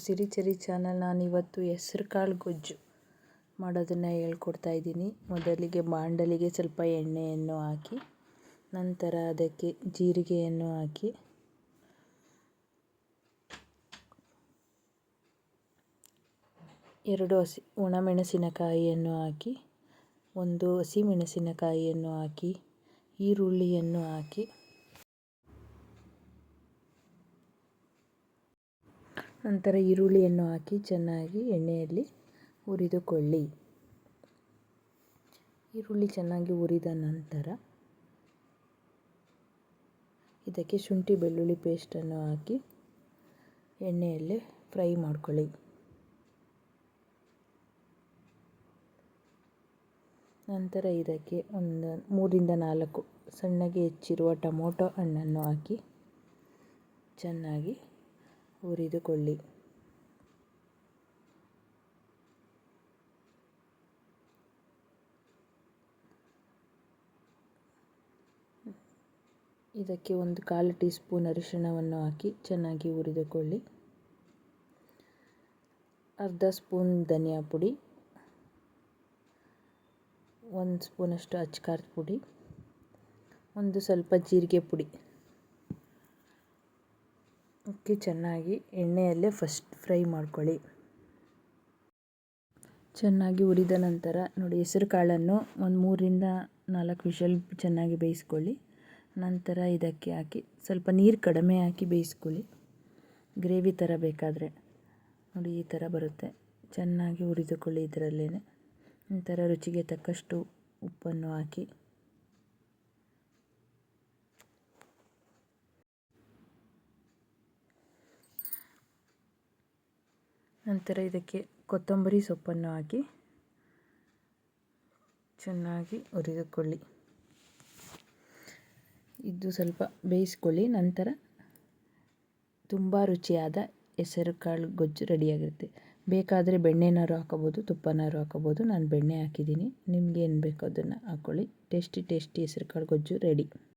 ಸಿರಿಚರಿ channel. ನಾನಿವತ್ತು ಹೆಸರು ಕಾಳು ಗೊಜ್ಜು ಮಾಡೋದನ್ನು ಹೇಳ್ಕೊಡ್ತಾ ಇದ್ದೀನಿ. ಮೊದಲಿಗೆ ಬಾಣಲಿಗೆ ಸ್ವಲ್ಪ ಎಣ್ಣೆಯನ್ನು ಹಾಕಿ, ನಂತರ ಅದಕ್ಕೆ ಜೀರಿಗೆಯನ್ನು ಹಾಕಿ, ಎರಡು ಒಣಮೆಣಸಿನಕಾಯಿಯನ್ನು ಹಾಕಿ, ಒಂದು ಹಸಿಮೆಣಸಿನಕಾಯಿಯನ್ನು ಹಾಕಿ, ಈರುಳ್ಳಿಯನ್ನು ಹಾಕಿ, ನಂತರ ಈರುಳ್ಳಿಯನ್ನು ಹಾಕಿ ಚೆನ್ನಾಗಿ ಎಣ್ಣೆಯಲ್ಲಿ ಹುರಿದುಕೊಳ್ಳಿ. ಈರುಳ್ಳಿ ಚೆನ್ನಾಗಿ ಹುರಿದ ನಂತರ ಇದಕ್ಕೆ ಶುಂಠಿ ಬೆಳ್ಳುಳ್ಳಿ ಪೇಸ್ಟನ್ನು ಹಾಕಿ ಎಣ್ಣೆಯಲ್ಲೇ ಫ್ರೈ ಮಾಡ್ಕೊಳ್ಳಿ. ನಂತರ ಇದಕ್ಕೆ ಒಂದು 3-4 ಸಣ್ಣಗೆ ಹೆಚ್ಚಿರುವ ಟೊಮೊಟೊ ಹಣ್ಣನ್ನು ಹಾಕಿ ಚೆನ್ನಾಗಿ ಹುರಿದುಕೊಳ್ಳಿ. ಇದಕ್ಕೆ 1/4 ಟೀ ಸ್ಪೂನ್ ಅರಿಶಿಣವನ್ನು ಹಾಕಿ ಚೆನ್ನಾಗಿ ಹುರಿದುಕೊಳ್ಳಿ. ಅರ್ಧ ಸ್ಪೂನ್ ಧನಿಯಾ ಪುಡಿ, 1 ಸ್ಪೂನಷ್ಟು ಅಚ್ಕಾರದ ಪುಡಿ, ಒಂದು ಸ್ವಲ್ಪ ಜೀರಿಗೆ ಪುಡಿ ಹಾಕಿ ಚೆನ್ನಾಗಿ ಎಣ್ಣೆಯಲ್ಲೇ ಫಸ್ಟ್ ಫ್ರೈ ಮಾಡ್ಕೊಳ್ಳಿ. ಚೆನ್ನಾಗಿ ಹುರಿದ ನಂತರ ನೋಡಿ, ಹೆಸರು ಕಾಳನ್ನು ಒಂದು 3-4 ವಿಷಲ್ ಚೆನ್ನಾಗಿ ಬೇಯಿಸ್ಕೊಳ್ಳಿ. ನಂತರ ಇದಕ್ಕೆ ಹಾಕಿ ಸ್ವಲ್ಪ ನೀರು ಕಡಿಮೆ ಹಾಕಿ ಬೇಯಿಸ್ಕೊಳ್ಳಿ. ಗ್ರೇವಿ ಥರ ಬೇಕಾದರೆ ನೋಡಿ ಈ ಥರ ಬರುತ್ತೆ. ಚೆನ್ನಾಗಿ ಹುರಿದುಕೊಳ್ಳಿ ಇದರಲ್ಲೇ. ನಂತರ ರುಚಿಗೆ ತಕ್ಕಷ್ಟು ಉಪ್ಪನ್ನು ಹಾಕಿ, ನಂತರ ಇದಕ್ಕೆ ಕೊತ್ತಂಬರಿ ಸೊಪ್ಪನ್ನು ಹಾಕಿ ಚೆನ್ನಾಗಿ ಹುರಿದುಕೊಳ್ಳಿ. ಇದು ಸ್ವಲ್ಪ ಬೇಯಿಸ್ಕೊಳ್ಳಿ. ನಂತರ ತುಂಬ ರುಚಿಯಾದ ಹೆಸರು ಕಾಳು ಗೊಜ್ಜು ರೆಡಿಯಾಗಿರುತ್ತೆ. ಬೇಕಾದರೆ ಬೆಣ್ಣೆನಾರು ಹಾಕೋಬೋದು, ತುಪ್ಪನಾರು ಹಾಕೋಬೋದು. ನಾನು ಬೆಣ್ಣೆ ಹಾಕಿದ್ದೀನಿ. ನಿಮ್ಗೆ ಏನು ಬೇಕೋ ಅದನ್ನು ಹಾಕ್ಕೊಳ್ಳಿ. ಟೇಸ್ಟಿ ಹೆಸರು ಕಾಳು ಗೊಜ್ಜು ರೆಡಿ.